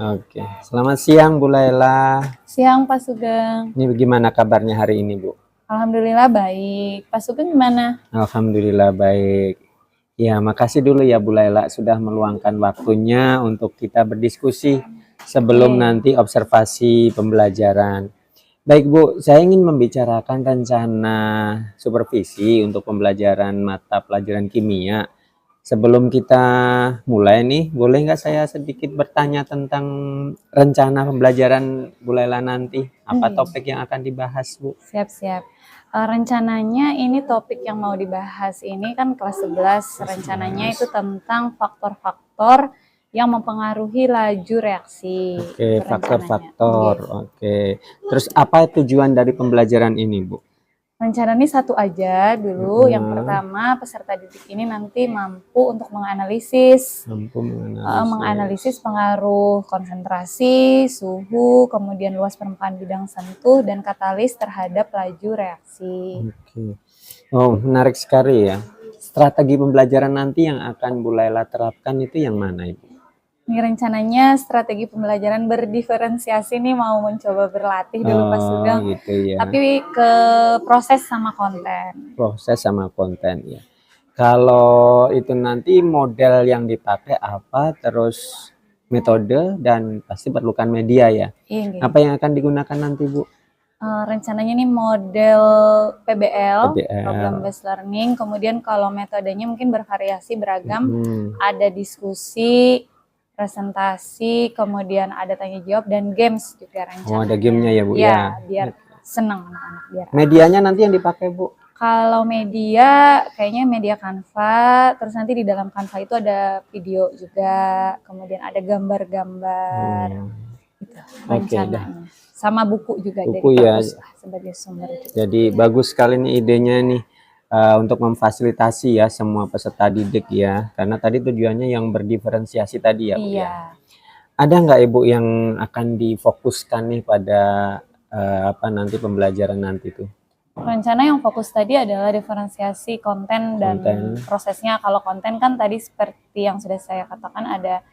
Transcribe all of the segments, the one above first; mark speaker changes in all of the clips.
Speaker 1: Oke, selamat siang Bu Laila.
Speaker 2: Siang Pak Sugeng.
Speaker 1: Ini bagaimana kabarnya hari ini Bu?
Speaker 2: Alhamdulillah baik. Pak Sugeng gimana?
Speaker 1: Alhamdulillah baik. Ya, makasih dulu ya Bu Laila sudah meluangkan waktunya untuk kita berdiskusi sebelum nanti observasi pembelajaran. Baik Bu, saya ingin membicarakan rencana supervisi untuk pembelajaran mata pelajaran kimia. Sebelum kita mulai nih, boleh nggak saya sedikit bertanya tentang rencana pembelajaran Bu Laila nanti? Apa topik yang akan dibahas, Bu?
Speaker 2: Siap-siap. Rencananya ini topik yang mau dibahas ini kan kelas 11. Rencananya itu tentang faktor-faktor yang mempengaruhi laju reaksi.
Speaker 1: Oke, faktor-faktor. Oke. Terus apa tujuan dari pembelajaran ini, Bu?
Speaker 2: Rencana ini satu aja dulu. Yang pertama, peserta didik ini nanti mampu untuk menganalisis pengaruh konsentrasi, suhu, kemudian luas permukaan bidang sentuh, dan katalis terhadap laju reaksi.
Speaker 1: Oke. Oh, menarik sekali ya. Strategi pembelajaran nanti yang akan Bu Laila terapkan itu yang mana, Ibu?
Speaker 2: Ini rencananya strategi pembelajaran berdiferensiasi nih, mau mencoba berlatih dulu Pak Sugeng.
Speaker 1: Gitu ya.
Speaker 2: Tapi ke proses sama konten.
Speaker 1: Proses sama konten ya. Kalau itu nanti model yang dipakai apa, terus metode dan pasti perlukan media ya.
Speaker 2: Iya.
Speaker 1: Apa yang akan digunakan nanti Bu?
Speaker 2: Rencananya nih model PBL, Program Based Learning. Kemudian kalau metodenya mungkin bervariasi beragam. Ada diskusi, presentasi, kemudian ada tanya jawab dan games juga rencananya.
Speaker 1: Oh, ada gamenya ya Bu ya.
Speaker 2: Biar senang anak-anak. Biar
Speaker 1: medianya nanti yang dipakai Bu?
Speaker 2: Kalau media kayaknya media Canva, terus nanti di dalam Canva itu ada video juga, kemudian ada gambar-gambar. Gitu, rencananya. Sama buku juga
Speaker 1: buku
Speaker 2: dari
Speaker 1: ya
Speaker 2: sebagai sumber juga.
Speaker 1: Jadi bagus sekali nih idenya nih untuk memfasilitasi ya semua peserta didik ya, karena tadi tujuannya yang berdiferensiasi tadi ya Bu ya. Ada nggak Ibu yang akan difokuskan nih pada nanti pembelajaran nanti tuh?
Speaker 2: Rencana yang fokus tadi adalah diferensiasi konten dan prosesnya. Kalau konten kan tadi seperti yang sudah saya katakan ada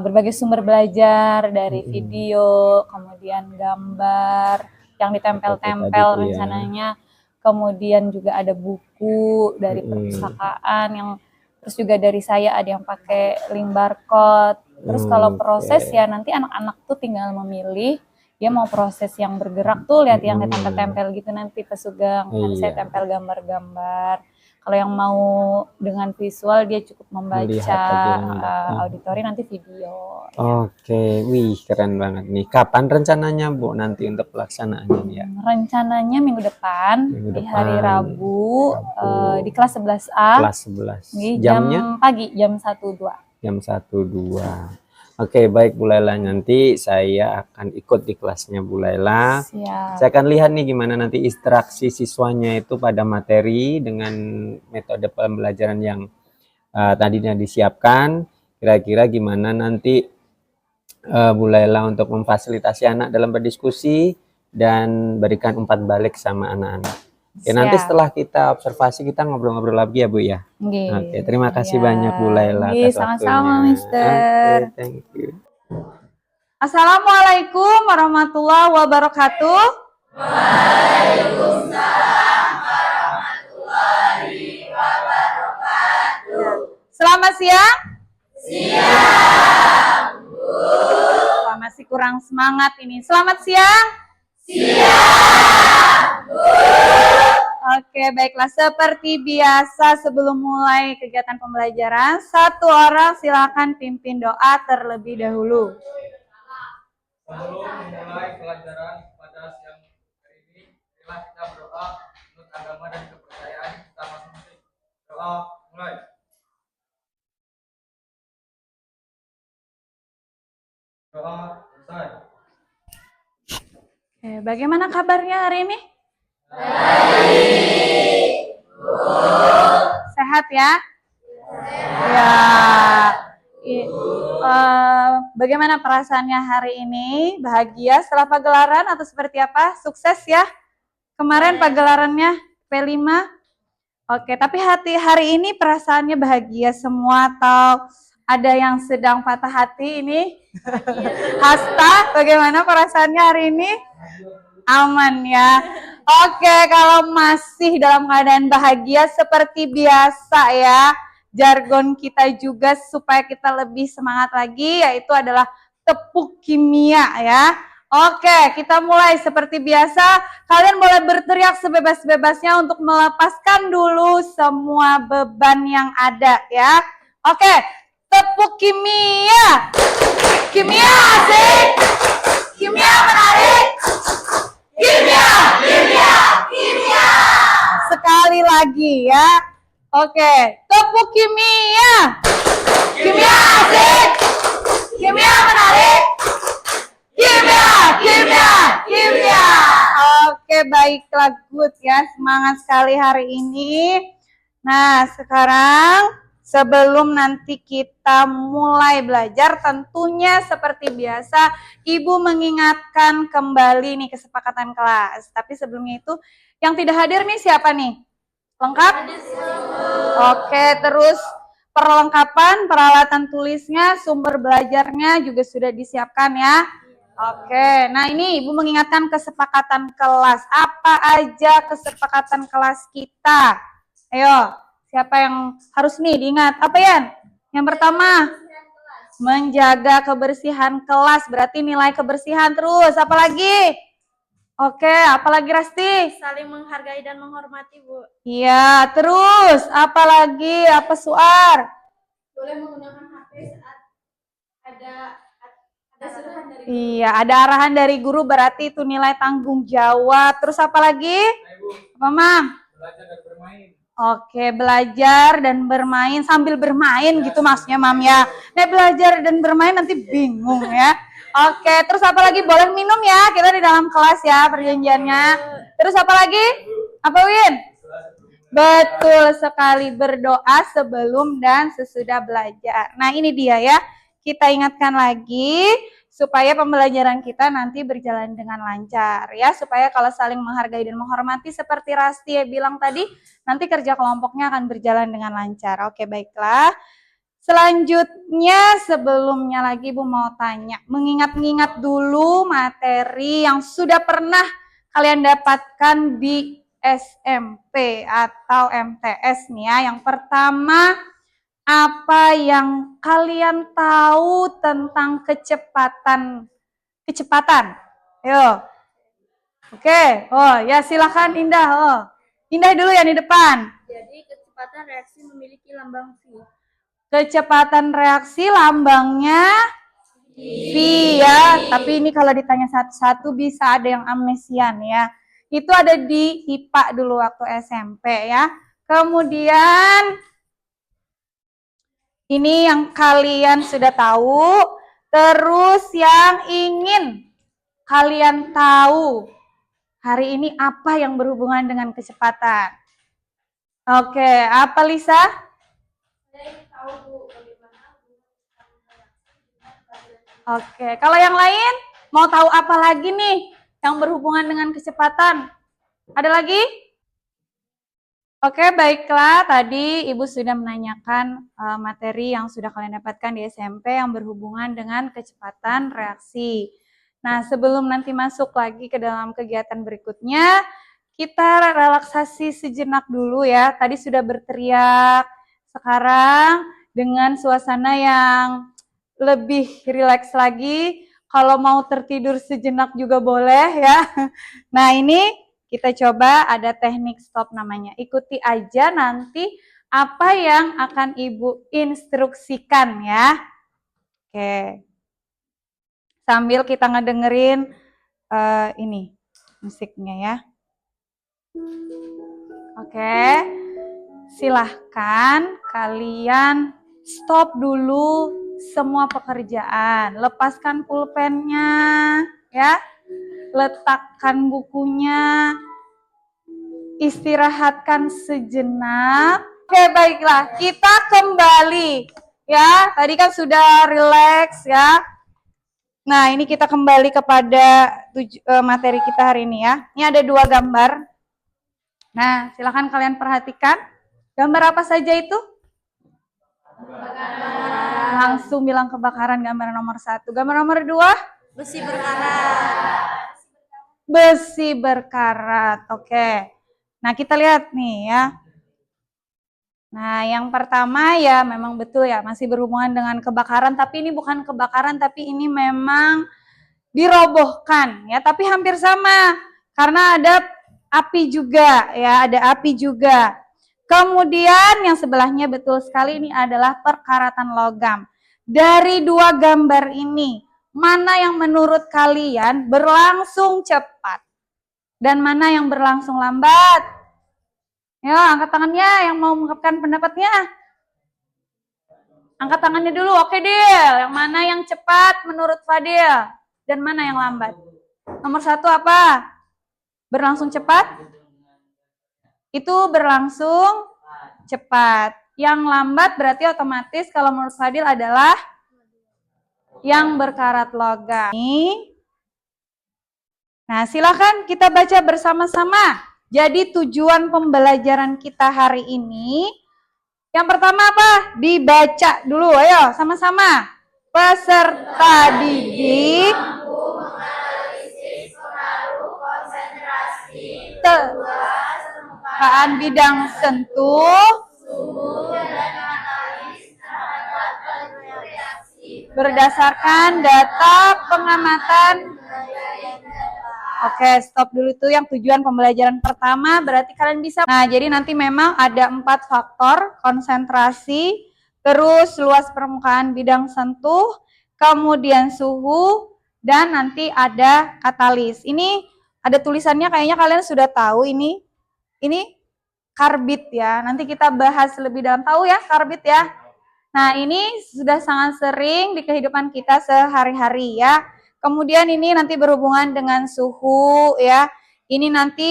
Speaker 2: berbagai sumber belajar dari video, kemudian gambar yang ditempel-tempel rencananya, kemudian juga ada buku dari perpustakaan yang terus juga dari saya ada yang pakai link barcode. Terus kalau proses ya nanti anak-anak tuh tinggal memilih dia mau proses yang bergerak tuh, lihat yang ditempel-tempel gitu nanti Pak Sugeng. Nanti saya tempel gambar-gambar. Kalau yang mau dengan visual dia cukup membaca auditori nanti video.
Speaker 1: Oke, wih keren banget nih. Kapan rencananya Bu nanti untuk pelaksanaannya ya?
Speaker 2: Rencananya minggu depan di hari Rabu, di kelas 11A.
Speaker 1: Kelas 11. Jamnya?
Speaker 2: Pagi jam 1-2.
Speaker 1: Jam 1-2. Oke, baik Bu Laila, nanti saya akan ikut di kelasnya Bu Laila.
Speaker 2: Siap.
Speaker 1: Saya akan lihat nih gimana nanti interaksi siswanya itu pada materi dengan metode pembelajaran yang tadinya disiapkan. Kira-kira gimana nanti Bu Laila untuk memfasilitasi anak dalam berdiskusi dan berikan umpan balik sama anak-anak. Oke, nanti setelah kita observasi kita ngobrol-ngobrol lagi ya Bu ya. Oke, terima kasih banyak Bu Laila atas waktunya.
Speaker 2: Sama-sama Mister.
Speaker 1: Oke, thank you.
Speaker 2: Assalamualaikum warahmatullahi wabarakatuh.
Speaker 3: Waalaikumsalam warahmatullahi wabarakatuh.
Speaker 2: Selamat siang.
Speaker 3: Siang, Bu.
Speaker 2: Masih kurang semangat ini. Selamat siang.
Speaker 3: Siang, Bu.
Speaker 2: Oke, baiklah. Seperti biasa sebelum mulai kegiatan pembelajaran, satu orang silakan pimpin doa terlebih dahulu.
Speaker 4: Sebelum memulai pelajaran pada siang hari ini, marilah kita berdoa menurut agama dan kepercayaan kita masing-masing. Doa mulai. Doa selesai.
Speaker 2: Bagaimana kabarnya hari ini?
Speaker 3: Baik, Bu.
Speaker 2: Sehat ya? Ya. Bagaimana perasaannya hari ini? Bahagia setelah pagelaran atau seperti apa? Sukses ya? Kemarin pagelarannya P5. Oke, tapi hari ini perasaannya bahagia semua atau Ada yang sedang patah hati ini. Hasta, bagaimana perasaannya hari ini? Aman ya. Oke, kalau masih dalam keadaan bahagia seperti biasa ya. Jargon kita juga supaya kita lebih semangat lagi, yaitu adalah tepuk kimia ya. Oke, kita mulai seperti biasa. Kalian boleh berteriak sebebas-bebasnya untuk melepaskan dulu semua beban yang ada ya. Oke, tepuk kimia. Kimia asik. Kimia menarik. Kimia, kimia, kimia. Sekali lagi ya. Oke, tepuk kimia. Kimia asik. Kimia menarik. Kimia, kimia, kimia. Oke, baiklah, good ya. Semangat sekali hari ini. Nah, sekarang sebelum nanti kita mulai belajar, tentunya seperti biasa, Ibu mengingatkan kembali nih kesepakatan kelas. Tapi sebelumnya itu, yang tidak hadir nih siapa nih? Lengkap? Oke, terus perlengkapan, peralatan tulisnya, sumber belajarnya juga sudah disiapkan ya. Oke, nah ini Ibu mengingatkan kesepakatan kelas. Apa aja kesepakatan kelas kita? Ayo, siapa yang harus nih diingat? Apa ya? Yang pertama, menjaga kebersihan kelas. Berarti nilai kebersihan terus. Apalagi? Oke, apalagi Rasti?
Speaker 5: Saling menghargai dan menghormati, Bu.
Speaker 2: Iya, terus apalagi? Apa Suar?
Speaker 5: Boleh menggunakan HP saat ada suruhan dari guru.
Speaker 2: Iya, ada arahan dari guru berarti itu nilai tanggung jawab. Terus apa lagi? Apa, Mam?
Speaker 4: Belajar dan bermain.
Speaker 2: Oke, belajar dan bermain sambil bermain gitu maksudnya, Mam ya. Nah, belajar dan bermain nanti bingung ya. Oke, terus apa lagi? Boleh minum ya, kita di dalam kelas ya perjanjiannya. Terus apa lagi? Apa, Win? Betul sekali, berdoa sebelum dan sesudah belajar. Nah, ini dia ya. Kita ingatkan lagi supaya pembelajaran kita nanti berjalan dengan lancar ya, supaya kalau saling menghargai dan menghormati seperti Rasti ya bilang tadi, nanti kerja kelompoknya akan berjalan dengan lancar. Oke, baiklah. Selanjutnya sebelumnya lagi Bu mau tanya, mengingat-ingat dulu materi yang sudah pernah kalian dapatkan di SMP atau MTS nih ya. Yang pertama, apa yang kalian tahu tentang kecepatan? Yo. Oke. Oh, ya silakan Indah. Oh. Indah dulu ya di depan.
Speaker 5: Jadi kecepatan reaksi memiliki lambang V.
Speaker 2: Kecepatan reaksi lambangnya V ya. Tapi ini kalau ditanya satu-satu bisa ada yang amnesian ya. Itu ada di IPA dulu waktu SMP ya. Kemudian ini yang kalian sudah tahu, terus yang ingin kalian tahu hari ini apa yang berhubungan dengan kecepatan? Oke, apa Lisa? Oke, kalau yang lain mau tahu apa lagi nih yang berhubungan dengan kecepatan? Ada lagi? Oke, baiklah. Tadi Ibu sudah menanyakan materi yang sudah kalian dapatkan di SMP yang berhubungan dengan kecepatan reaksi. Nah, sebelum nanti masuk lagi ke dalam kegiatan berikutnya, kita relaksasi sejenak dulu ya. Tadi sudah berteriak, sekarang dengan suasana yang lebih rileks lagi. Kalau mau tertidur sejenak juga boleh ya. Nah, ini kita coba ada teknik stop namanya. Ikuti aja nanti apa yang akan Ibu instruksikan ya. Oke. Sambil kita ngedengerin ini musiknya ya. Oke. Silahkan kalian stop dulu semua pekerjaan. Lepaskan pulpennya ya. Letakkan bukunya, istirahatkan sejenak. Oke, baiklah, kita kembali ya. Tadi kan sudah rileks ya. Nah, ini kita kembali kepada materi kita hari ini ya. Ini ada 2 gambar. Nah, silakan kalian perhatikan. Gambar apa saja itu?
Speaker 6: Langsung bilang kebakaran gambar nomor 1. Gambar nomor 2?
Speaker 5: Besi berkarat.
Speaker 6: Besi berkarat. Oke. Nah, kita lihat nih ya. Nah, yang pertama ya memang betul ya, masih berhubungan dengan kebakaran, tapi ini bukan kebakaran, tapi ini memang dirobohkan ya, tapi hampir sama karena ada api juga ya, ada api juga. Kemudian yang sebelahnya betul sekali ini adalah perkaratan logam. Dari dua gambar ini, mana yang menurut kalian berlangsung cepat dan mana yang berlangsung lambat? Ya, angkat tangannya yang mau mengungkapkan pendapatnya. Angkat tangannya dulu. Oke, Dil. Yang mana yang cepat menurut Fadil? Dan mana yang lambat? Nomor 1 apa? Berlangsung cepat? Itu berlangsung cepat. Yang lambat berarti otomatis kalau menurut Fadil adalah yang berkarat logam. Nah, silakan kita baca bersama-sama. Jadi tujuan pembelajaran kita hari ini, yang pertama apa? Dibaca dulu, ayo sama-sama. Peserta didik
Speaker 3: Menganalisis pengaruh konsentrasi
Speaker 6: permukaan bidang sentuh
Speaker 3: dan analis terhadap bentuk reaksi
Speaker 6: berdasarkan data pengamatan. Oke, stop dulu tuh yang tujuan pembelajaran pertama, berarti kalian bisa. Nah, jadi nanti memang ada 4 faktor, konsentrasi, terus luas permukaan bidang sentuh, kemudian suhu, dan nanti ada katalis. Ini ada tulisannya, kayaknya kalian sudah tahu ini karbit ya. Nanti kita bahas lebih dalam, tahu ya karbit ya. Nah, ini sudah sangat sering di kehidupan kita sehari-hari ya. Kemudian ini nanti berhubungan dengan suhu ya. Ini nanti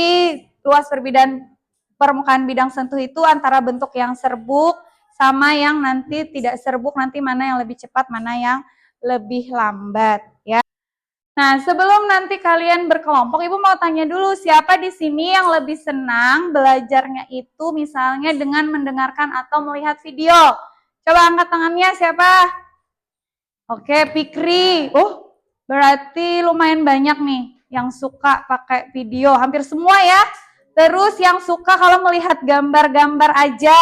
Speaker 6: luas permukaan bidang sentuh itu antara bentuk yang serbuk sama yang nanti tidak serbuk, nanti mana yang lebih cepat, mana yang lebih lambat ya. Nah, sebelum nanti kalian berkelompok, Ibu mau tanya dulu, siapa di sini yang lebih senang belajarnya itu misalnya dengan mendengarkan atau melihat video? Coba angkat tangannya, siapa? Oke, Fikri. Berarti lumayan banyak nih yang suka pakai video, hampir semua ya. Terus yang suka kalau melihat gambar-gambar aja,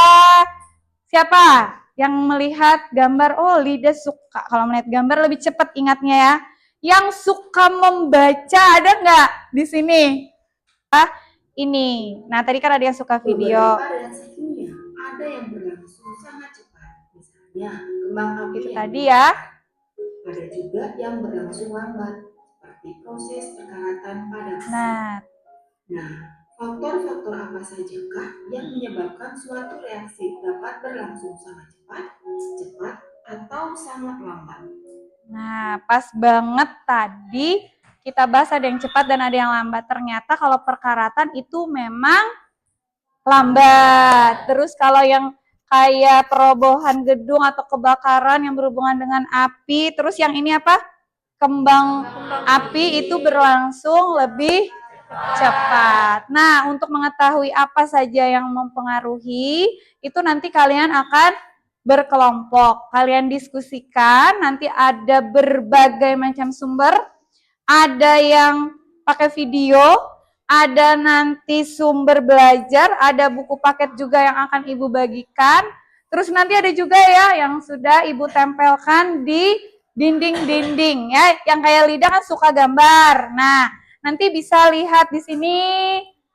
Speaker 6: siapa? Yang melihat gambar, Lida suka kalau melihat gambar lebih cepat ingatnya ya. Yang suka membaca ada nggak di sini? Ini. Nah, tadi kan ada yang suka video.
Speaker 7: Beberapa reaksi kimia ada yang berlangsung sangat cepat, misalnya kembang api
Speaker 6: Itu
Speaker 7: yang
Speaker 6: tadi ya.
Speaker 7: ada juga yang berlangsung lambat, seperti proses perkaratan pada besi. Nah, faktor-faktor apa sajakah yang menyebabkan suatu reaksi dapat berlangsung sangat cepat, atau sangat lambat?
Speaker 6: Nah, pas banget tadi kita bahas ada yang cepat dan ada yang lambat. Ternyata kalau perkaratan itu memang lambat. Terus kalau yang kayak perobohan gedung atau kebakaran yang berhubungan dengan api, terus yang ini apa? Kembang api itu berlangsung lebih cepat. Nah, untuk mengetahui apa saja yang mempengaruhi, itu nanti kalian akan berkelompok. Kalian diskusikan, nanti ada berbagai macam sumber, ada yang pakai video, ada nanti sumber belajar, ada buku paket juga yang akan Ibu bagikan. Terus nanti ada juga ya yang sudah Ibu tempelkan di dinding-dinding ya, yang kayak Lida kan suka gambar. Nah, nanti bisa lihat di sini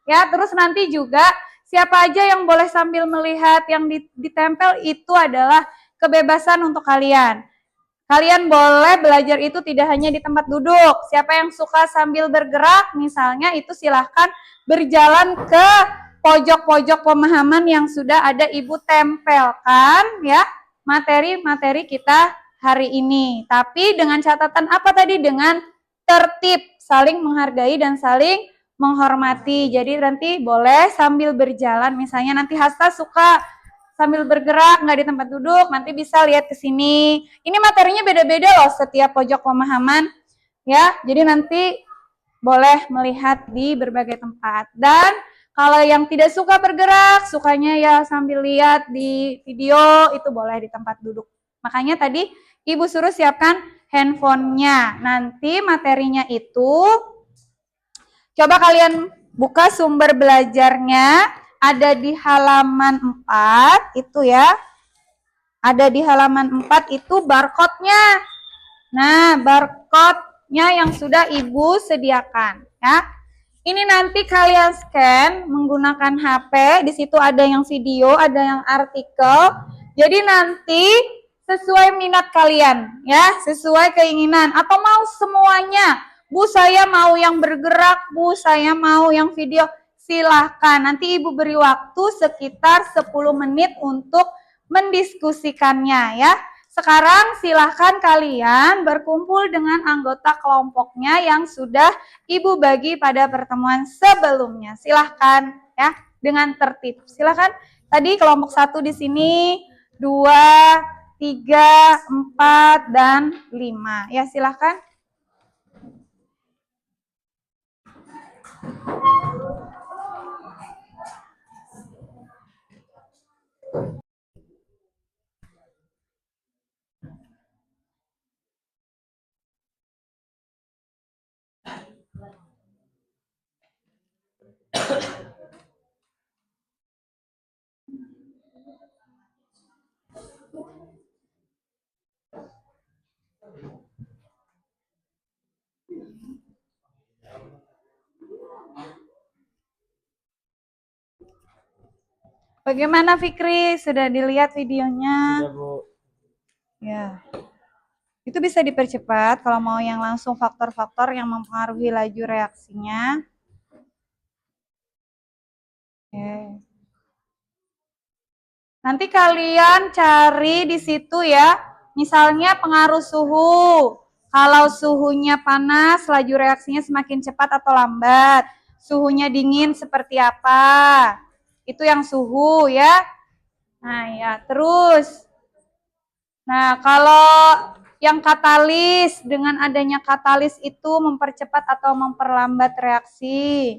Speaker 6: ya. Terus nanti juga siapa aja yang boleh sambil melihat yang ditempel itu adalah kebebasan untuk kalian. Kalian boleh belajar itu tidak hanya di tempat duduk. Siapa yang suka sambil bergerak misalnya itu silahkan berjalan ke pojok-pojok pemahaman yang sudah ada Ibu tempelkan ya materi-materi kita hari ini. Tapi dengan catatan apa tadi? Dengan tertib, saling menghargai dan saling menghormati. Jadi nanti boleh sambil berjalan, misalnya nanti Hasta suka sambil bergerak, nggak di tempat duduk, nanti bisa lihat ke sini. Ini materinya beda-beda loh setiap pojok pemahaman ya. Jadi nanti boleh melihat di berbagai tempat. Dan kalau yang tidak suka bergerak, sukanya ya sambil lihat di video, itu boleh di tempat duduk. Makanya tadi Ibu suruh siapkan handphonenya. Nanti materinya itu, coba kalian buka sumber belajarnya, ada di halaman 4, itu ya. Ada di halaman 4 itu barcode-nya. Nah, barcode-nya yang sudah Ibu sediakan ya. Ini nanti kalian scan menggunakan HP, di situ ada yang video, ada yang artikel. Jadi nanti sesuai minat kalian ya, sesuai keinginan atau mau semuanya. Bu, saya mau yang bergerak, Bu, saya mau yang video. Silahkan, nanti Ibu beri waktu sekitar 10 menit untuk mendiskusikannya ya. Sekarang silahkan kalian berkumpul dengan anggota kelompoknya yang sudah Ibu bagi pada pertemuan sebelumnya. Silahkan ya, dengan tertib. Silahkan, tadi kelompok 1 di sini, 2, 3, 4, dan 5. Ya, silahkan. Bagaimana Fikri? Sudah dilihat videonya?
Speaker 1: Sudah, Bu.
Speaker 6: Ya. Itu bisa dipercepat kalau mau yang langsung faktor-faktor yang mempengaruhi laju reaksinya. Oke. Nanti kalian cari di situ ya, misalnya pengaruh suhu. Kalau suhunya panas, laju reaksinya semakin cepat atau lambat. Suhunya dingin seperti apa? Itu yang suhu ya. Nah ya, terus. Nah, kalau yang katalis, dengan adanya katalis itu mempercepat atau memperlambat reaksi.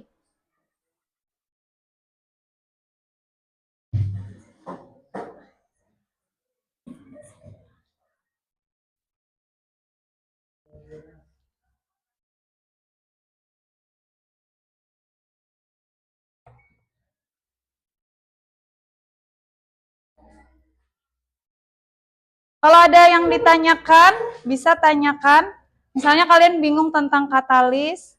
Speaker 6: Kalau ada yang ditanyakan, bisa tanyakan. Misalnya kalian bingung tentang katalis.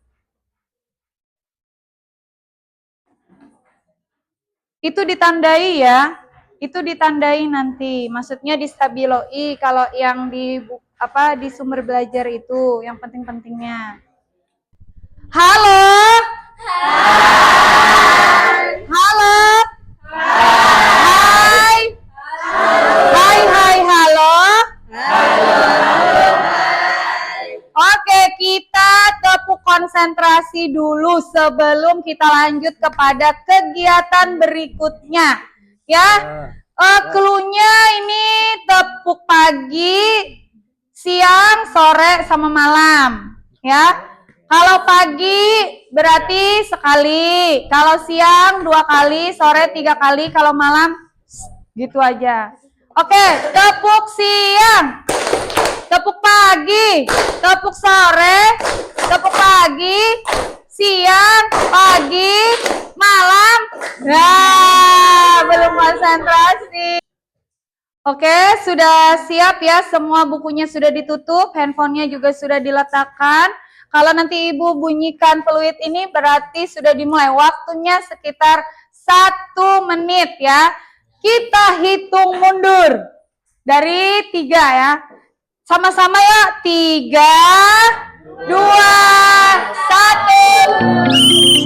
Speaker 6: Itu ditandai ya. Itu ditandai nanti. Maksudnya di stabilo I kalau yang di sumber belajar itu yang penting-pentingnya. Halo. Halo. Hai. Hai, hai, halo. Oke, kita tepuk konsentrasi dulu sebelum kita lanjut kepada kegiatan berikutnya. Ya, cluenya ini tepuk pagi, siang, sore, sama malam. Ya, kalau pagi berarti sekali, kalau siang 2 kali, sore 3 kali, kalau malam gitu aja. Oke, tepuk siang, tepuk pagi, tepuk sore, tepuk pagi, siang, pagi, malam. Nah, belum konsentrasi. Oke, sudah siap ya, semua bukunya sudah ditutup, handphonenya juga sudah diletakkan. Kalau nanti Ibu bunyikan peluit ini berarti sudah dimulai. Waktunya sekitar 1 menit ya. Kita hitung mundur dari 3 ya. Sama-sama ya. 3, 2, 1.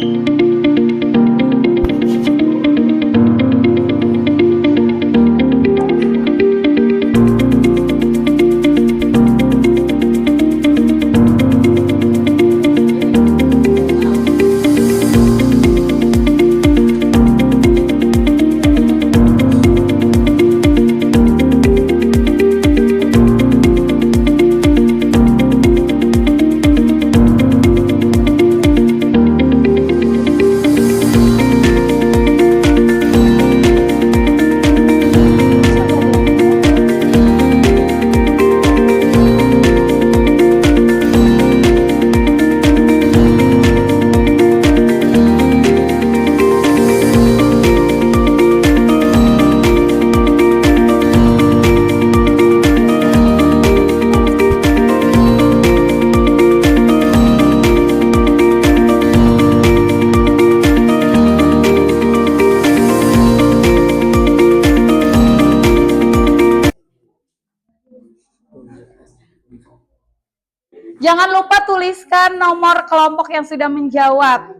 Speaker 6: Jangan lupa tuliskan nomor kelompok yang sudah menjawab.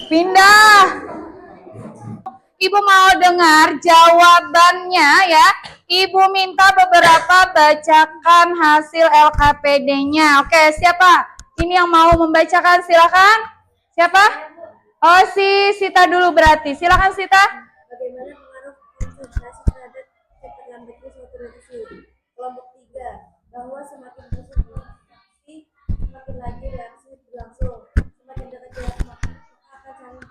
Speaker 6: Pindah. Ibu mau dengar jawabannya ya. Ibu minta beberapa bacakan hasil LKPD-nya. Oke, siapa? Ini yang mau membacakan, silakan. Siapa? Oh, si Sita dulu berarti. Silakan Sita.
Speaker 5: Bagaimana pengaruh konsentrasi terhadap terlambatnya suatu reaksi? Kelompok 3, bahwa semakin konsentrasi, semakin lagi reaksi berlangsung. Semakin dekat jarak semakin akan saling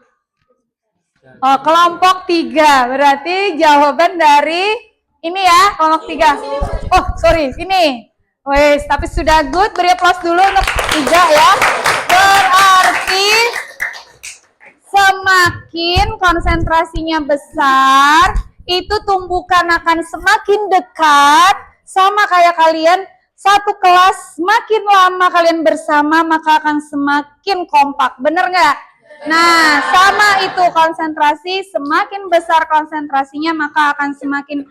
Speaker 6: Oh, kelompok 3. Berarti jawaban dari ini ya, kelompok 3. Oh, sorry, ini. Wes, tapi sudah good. Beri aplaus dulu untuk 3 ya. Berarti semakin konsentrasinya besar, itu tumbukan akan semakin dekat. Sama kayak kalian, satu kelas, semakin lama kalian bersama, maka akan semakin kompak. Bener nggak? Nah, sama itu konsentrasi, semakin besar konsentrasinya, maka akan semakin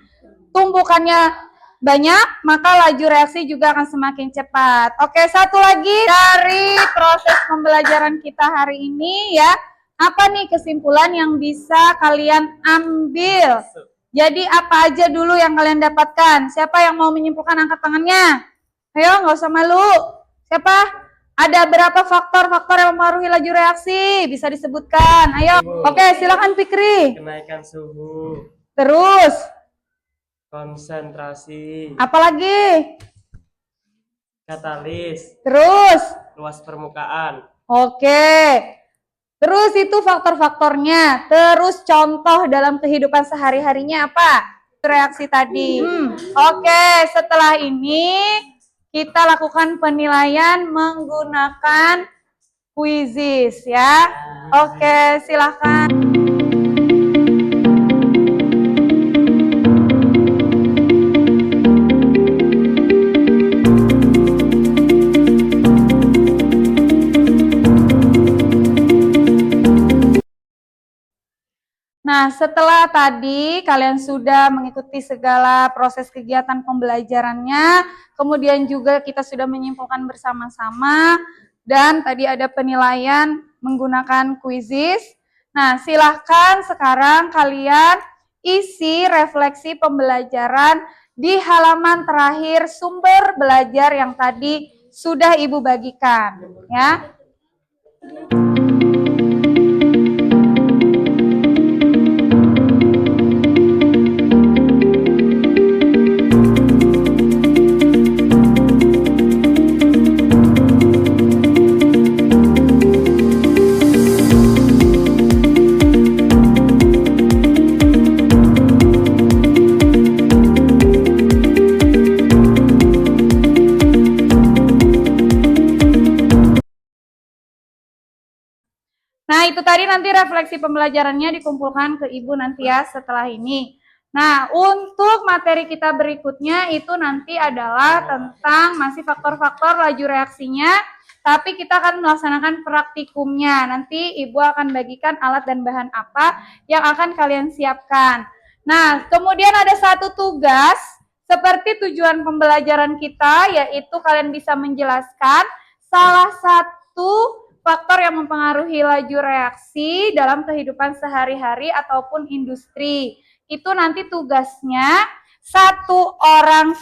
Speaker 6: tumbukannya banyak, maka laju reaksi juga akan semakin cepat. Oke, satu lagi dari proses pembelajaran kita hari ini ya. Apa nih kesimpulan yang bisa kalian ambil? Jadi apa aja dulu yang kalian dapatkan? Siapa yang mau menyimpulkan, angkat tangannya? Ayo, nggak usah malu. Siapa? Ada berapa faktor-faktor yang mempengaruhi laju reaksi? Bisa disebutkan. Ayo. Oke, silakan Fikri.
Speaker 8: Kenaikan suhu,
Speaker 6: Terus,
Speaker 8: konsentrasi,
Speaker 6: apalagi?
Speaker 8: katalis,
Speaker 6: Terus.
Speaker 8: luas permukaan.
Speaker 6: Oke. Terus itu faktor-faktornya. Terus contoh dalam kehidupan sehari-harinya apa? Reaksi tadi. Oke, setelah ini kita lakukan penilaian menggunakan quizzes ya. Oke, silahkan. Nah, setelah tadi kalian sudah mengikuti segala proses kegiatan pembelajarannya, kemudian juga kita sudah menyimpulkan bersama-sama, dan tadi ada penilaian menggunakan quizzes. Nah, silahkan sekarang kalian isi refleksi pembelajaran di halaman terakhir sumber belajar yang tadi sudah Ibu bagikan, ya. Nah, itu tadi nanti refleksi pembelajarannya dikumpulkan ke Ibu nanti ya setelah ini. Nah, untuk materi kita berikutnya itu nanti adalah tentang masih faktor-faktor laju reaksinya, tapi kita akan melaksanakan praktikumnya. Nanti Ibu akan bagikan alat dan bahan apa yang akan kalian siapkan. Nah, kemudian ada satu tugas seperti tujuan pembelajaran kita, yaitu kalian bisa menjelaskan salah satu faktor yang mempengaruhi laju reaksi dalam kehidupan sehari-hari ataupun industri. Itu nanti tugasnya satu orang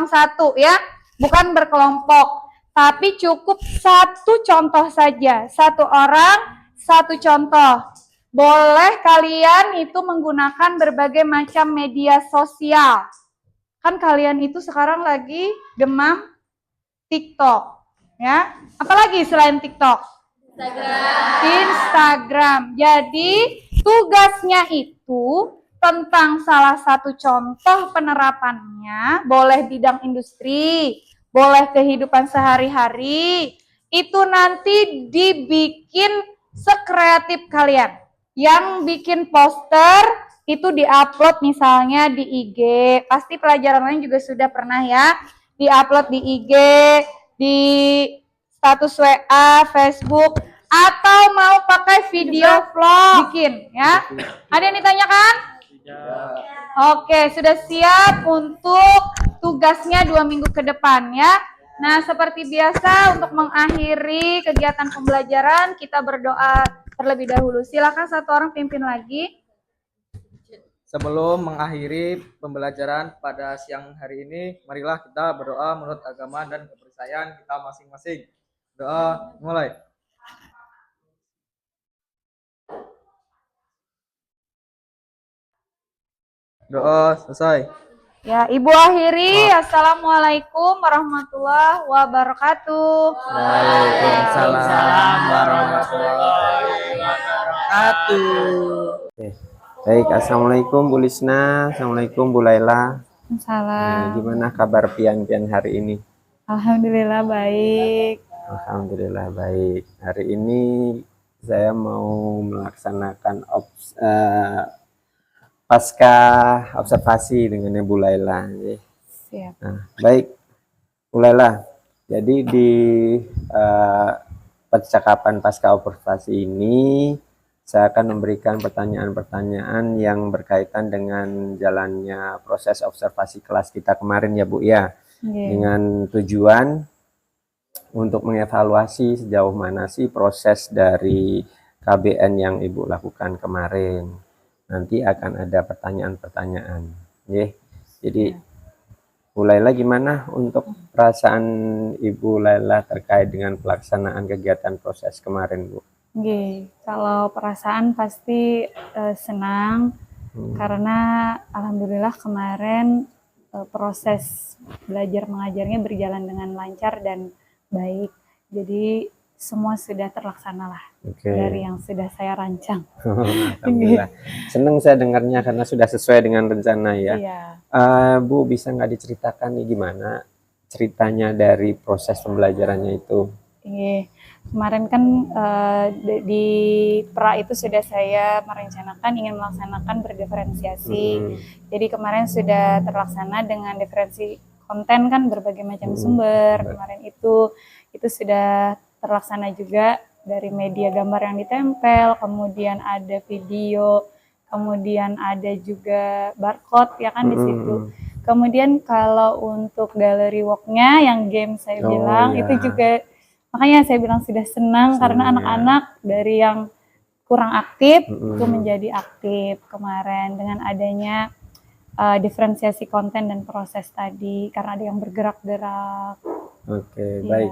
Speaker 6: satu ya, bukan berkelompok, tapi cukup satu contoh saja, satu orang satu contoh. Boleh kalian itu menggunakan berbagai macam media sosial. Kan kalian itu sekarang lagi demam TikTok. Ya, apalagi selain TikTok? Instagram. Jadi tugasnya itu tentang salah satu contoh penerapannya, boleh bidang industri, boleh kehidupan sehari-hari, itu nanti dibikin sekreatif kalian. Yang bikin poster itu diupload misalnya di IG, pasti pelajaran lain juga sudah pernah ya, diupload di IG, di status WA, Facebook, atau mau pakai video vlog bikin ya. Ada yang ditanyakan? Oke, sudah siap untuk tugasnya 2 minggu ke depan ya. Nah, seperti biasa untuk mengakhiri kegiatan pembelajaran kita berdoa terlebih dahulu. Silakan satu orang pimpin lagi.
Speaker 4: Sebelum mengakhiri pembelajaran pada siang hari ini, marilah kita berdoa menurut agama dan kepercayaan kita masing-masing. Doa mulai. Doa selesai.
Speaker 6: Ya, Ibu akhiri. Assalamualaikum warahmatullahi wabarakatuh.
Speaker 1: Waalaikumsalam warahmatullahi wabarakatuh. Oke. Baik, assalamualaikum Bu Lisna, assalamualaikum Bu Laila.
Speaker 2: Salam.
Speaker 1: Gimana kabar pian-pian hari ini?
Speaker 2: Alhamdulillah baik.
Speaker 1: Alhamdulillah baik. Hari ini saya mau melaksanakan pasca observasi dengan Bu Laila.
Speaker 2: Siap.
Speaker 1: Nah, baik Bu Laila. Jadi di percakapan pasca observasi ini saya akan memberikan pertanyaan-pertanyaan yang berkaitan dengan jalannya proses observasi kelas kita kemarin ya Bu ya. Dengan tujuan untuk mengevaluasi sejauh mana sih proses dari KBN yang Ibu lakukan kemarin. Nanti akan ada pertanyaan-pertanyaan. Jadi Bu Laila gimana untuk perasaan Ibu Laila terkait dengan pelaksanaan kegiatan proses kemarin Bu?
Speaker 2: Kalau perasaan pasti senang karena alhamdulillah kemarin proses belajar mengajarnya berjalan dengan lancar dan baik. Jadi semua sudah terlaksana lah dari yang sudah saya rancang.
Speaker 1: Alhamdulillah. Senang saya dengarnya karena sudah sesuai dengan rencana ya.
Speaker 2: Iya.
Speaker 1: Bu bisa nggak diceritakan nih gimana ceritanya dari proses pembelajarannya itu?
Speaker 2: Kemarin kan di pra itu sudah saya merencanakan ingin melaksanakan berdiferensiasi. Jadi kemarin sudah terlaksana dengan diferensi konten kan berbagai macam sumber. Kemarin itu sudah terlaksana juga dari media gambar yang ditempel, kemudian ada video, kemudian ada juga barcode ya kan di situ. Kemudian kalau untuk gallery walk-nya yang game saya bilang itu juga, makanya saya bilang sudah senang karena anak-anak dari yang kurang aktif itu menjadi aktif kemarin dengan adanya diferensiasi konten dan proses tadi karena ada yang bergerak-gerak.
Speaker 1: Oke, baik.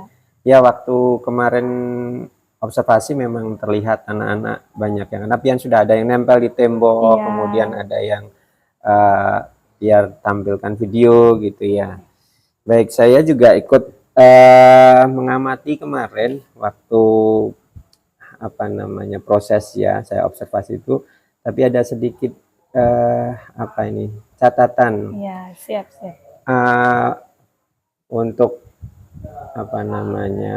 Speaker 1: Ya, waktu kemarin observasi memang terlihat anak-anak banyak yang anak sudah ada yang nempel di tembok, kemudian ada yang biar tampilkan video gitu ya. Baik, saya juga ikut mengamati kemarin waktu proses ya, saya observasi itu, tapi ada sedikit catatan.
Speaker 2: Iya, siap.
Speaker 1: Untuk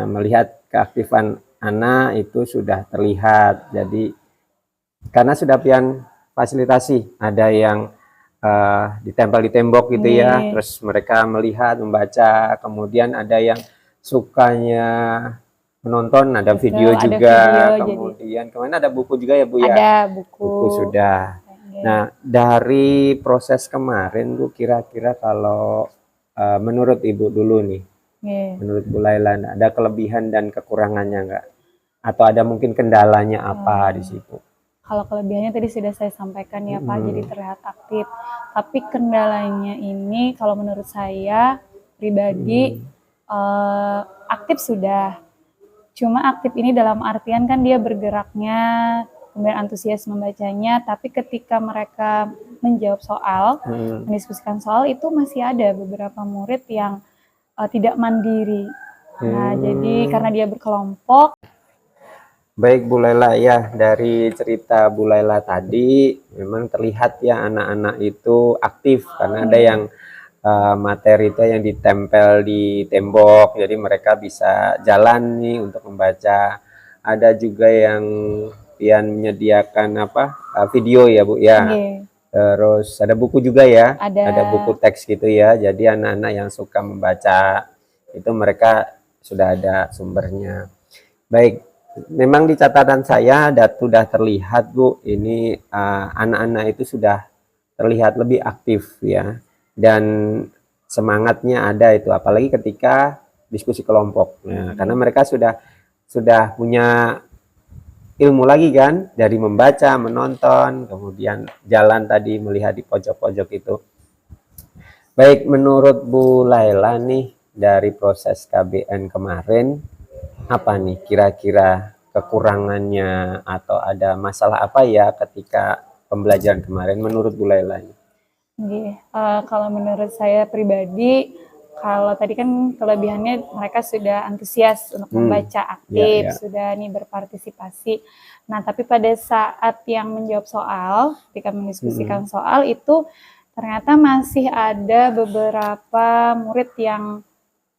Speaker 1: melihat keaktifan anak itu sudah terlihat. Jadi karena sudah pian fasilitasi, ada yang ditempel di tembok gitu ya, terus mereka melihat, membaca, kemudian ada yang sukanya menonton, ada video juga, kemudian kemana ada buku juga ya Bu ya?
Speaker 2: Ada buku
Speaker 1: sudah. Nah, dari proses kemarin Bu, kira-kira kalau menurut Ibu dulu nih, menurut Bu Laila, ada kelebihan dan kekurangannya nggak? Atau ada mungkin kendalanya apa di situ?
Speaker 2: Kalau kelebihannya tadi sudah saya sampaikan ya Pak, jadi terlihat aktif. Tapi kendalanya ini kalau menurut saya pribadi aktif sudah. Cuma aktif ini dalam artian kan dia bergeraknya, kemudian antusias membacanya, tapi ketika mereka menjawab soal, mendiskusikan soal itu masih ada beberapa murid yang tidak mandiri. Nah, jadi karena dia berkelompok.
Speaker 1: Baik Bu Laila, ya dari cerita Bu Laila tadi memang terlihat ya anak-anak itu aktif karena ada yang materi itu yang ditempel di tembok, jadi mereka bisa jalan nih untuk membaca. Ada juga yang menyediakan video ya Bu ya. Terus ada buku juga ya, ada buku teks gitu ya. Jadi anak-anak yang suka membaca itu mereka sudah ada sumbernya. Baik, memang di catatan saya sudah terlihat Bu, ini anak-anak itu sudah terlihat lebih aktif ya, dan semangatnya ada itu, apalagi ketika diskusi kelompok. Nah, karena mereka sudah punya ilmu lagi kan, dari membaca, menonton, kemudian jalan tadi melihat di pojok-pojok itu. Baik, menurut Bu Laila nih, dari proses KBN kemarin, apa nih kira-kira kekurangannya atau ada masalah apa ya ketika pembelajaran kemarin menurut Bu Laila?
Speaker 2: Kalau menurut saya pribadi, kalau tadi kan kelebihannya mereka sudah antusias untuk membaca, aktif, sudah nih berpartisipasi. Nah, tapi pada saat yang menjawab soal, ketika mendiskusikan soal itu, ternyata masih ada beberapa murid yang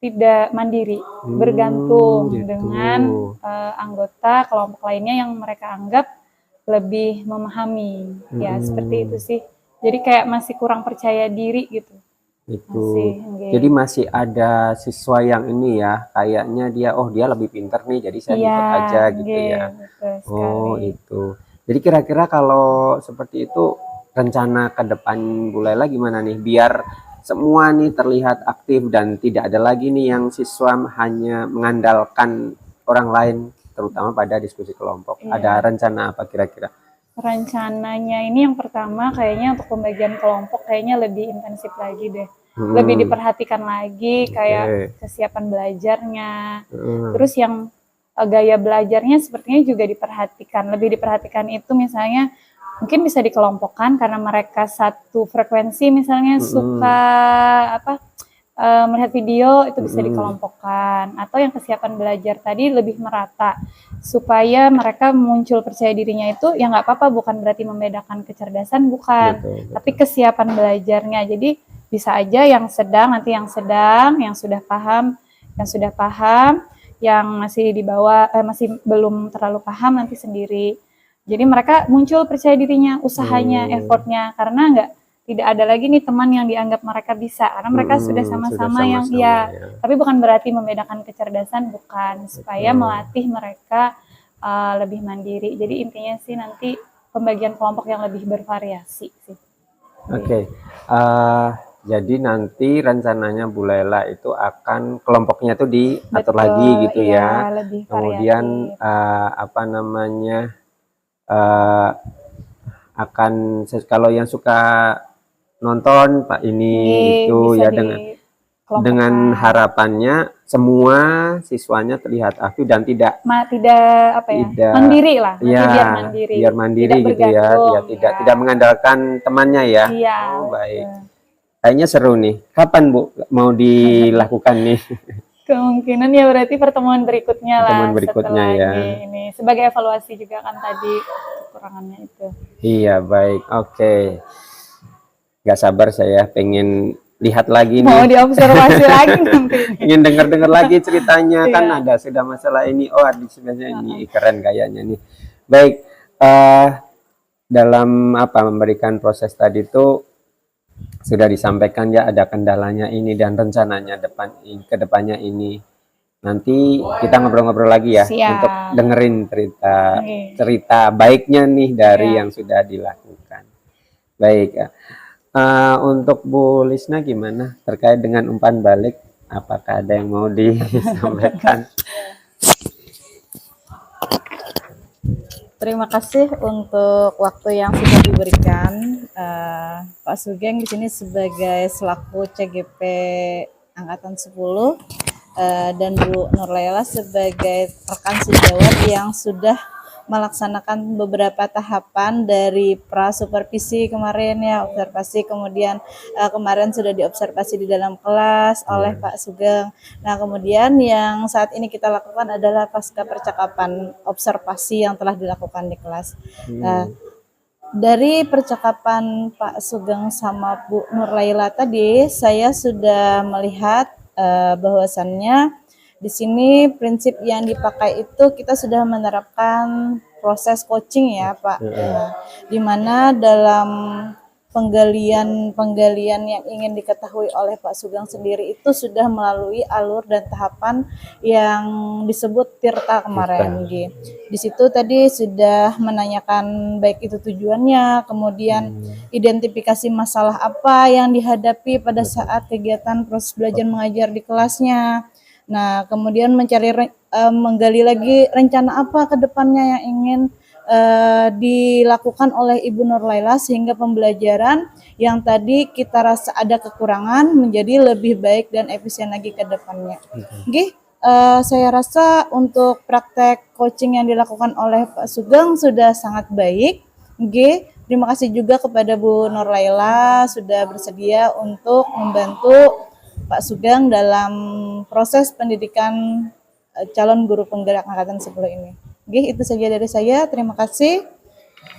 Speaker 2: tidak mandiri, bergantung dengan anggota kelompok lainnya yang mereka anggap lebih memahami. Ya, seperti itu sih. Jadi kayak masih kurang percaya diri gitu.
Speaker 1: Jadi masih ada siswa yang ini ya, kayaknya dia lebih pintar nih, jadi saya ikut aja gitu ya. Oh, itu. Jadi kira-kira kalau seperti itu, rencana ke depan Bu Laila gimana nih, biar semua nih terlihat aktif dan tidak ada lagi nih yang siswa hanya mengandalkan orang lain, terutama pada diskusi kelompok. Ada rencana apa kira-kira?
Speaker 2: Rencananya ini yang pertama kayaknya untuk pembagian kelompok kayaknya lebih intensif lagi deh. Lebih diperhatikan lagi kayak kesiapan belajarnya. Terus yang gaya belajarnya sepertinya juga diperhatikan. Lebih diperhatikan itu misalnya mungkin bisa dikelompokkan karena mereka satu frekuensi, misalnya suka melihat video, itu bisa dikelompokkan. Atau yang kesiapan belajar tadi lebih merata supaya mereka muncul percaya dirinya, itu ya nggak apa-apa, bukan berarti membedakan kecerdasan, bukan, tapi kesiapan belajarnya. Jadi bisa aja yang sedang, nanti yang sedang, yang sudah paham, yang masih di bawah, masih belum terlalu paham nanti sendiri. Jadi mereka muncul percaya dirinya, usahanya, effortnya, karena tidak ada lagi nih teman yang dianggap mereka bisa, karena mereka sudah sama-sama yang ya. Tapi bukan berarti membedakan kecerdasan, bukan, supaya melatih mereka lebih mandiri. Jadi intinya sih nanti pembagian kelompok yang lebih bervariasi sih.
Speaker 1: Jadi nanti rencananya Bu Laila itu akan kelompoknya tuh diatur lagi gitu ya. Kemudian akan kalau yang suka nonton Pak ini itu ya, dengan harapannya semua siswanya terlihat aktif dan tidak
Speaker 2: mandiri lah, biar mandiri
Speaker 1: gitu ya, tidak mengandalkan temannya ya. Oh, baik. Kayaknya seru nih. Kapan Bu mau dilakukan nih?
Speaker 2: Kemungkinan ya berarti pertemuan berikutnya
Speaker 1: setelah ya.
Speaker 2: Ini sebagai evaluasi juga kan tadi kekurangannya itu.
Speaker 1: Iya, baik. Oke. Gak sabar saya pengen lihat lagi nih.
Speaker 2: Mau diobservasi lagi nanti.
Speaker 1: Ingin dengar lagi ceritanya. Kan ada sudah masalah ini. Oh, ada sebenarnya ini keren kayaknya nih. Baik. Dalam memberikan proses tadi itu sudah disampaikan ya, ada kendalanya ini dan rencananya ke depannya ini. Nanti kita ngobrol-ngobrol lagi ya.
Speaker 2: Siap.
Speaker 1: Untuk dengerin cerita baiknya nih dari yang sudah dilakukan. Baik. Untuk Bu Lisna gimana terkait dengan umpan balik? Apakah ada yang mau disampaikan?
Speaker 9: Terima kasih untuk waktu yang sudah diberikan, Pak Sugeng di sini sebagai selaku CGP Angkatan 10 dan Bu Nur Laila sebagai rekan sejawat yang sudah melaksanakan beberapa tahapan dari pra-supervisi kemarin ya, observasi, kemudian kemarin sudah diobservasi di dalam kelas oleh Pak Sugeng. Nah, kemudian yang saat ini kita lakukan adalah pasca percakapan observasi yang telah dilakukan di kelas. Nah, dari percakapan Pak Sugeng sama Bu Nur Laila tadi, saya sudah melihat bahwasannya di sini prinsip yang dipakai itu kita sudah menerapkan proses coaching ya Pak, di mana dalam penggalian yang ingin diketahui oleh Pak Sugeng sendiri itu sudah melalui alur dan tahapan yang disebut Tirta kemarin. G. Di situ tadi sudah menanyakan baik itu tujuannya, kemudian identifikasi masalah apa yang dihadapi pada saat kegiatan proses belajar mengajar di kelasnya. Nah, kemudian menggali lagi rencana apa ke depannya yang ingin dilakukan oleh Ibu Nur Laila sehingga pembelajaran yang tadi kita rasa ada kekurangan menjadi lebih baik dan efisien lagi ke depannya. Oke, saya rasa untuk praktek coaching yang dilakukan oleh Pak Sugeng sudah sangat baik. Oke, terima kasih juga kepada Bu Nur Laila sudah bersedia untuk membantu Pak Sugeng dalam proses pendidikan calon guru penggerak angkatan 10 ini. Oke, itu saja dari saya. Terima kasih.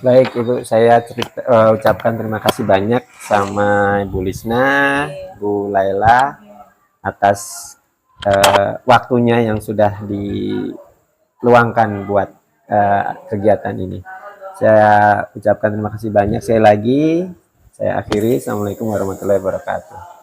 Speaker 1: Baik Ibu, saya ucapkan terima kasih banyak sama Ibu Lisna, Bu Laila atas waktunya yang sudah diluangkan buat kegiatan ini. Saya ucapkan terima kasih banyak. Sekali lagi, saya akhiri. Assalamualaikum warahmatullahi wabarakatuh.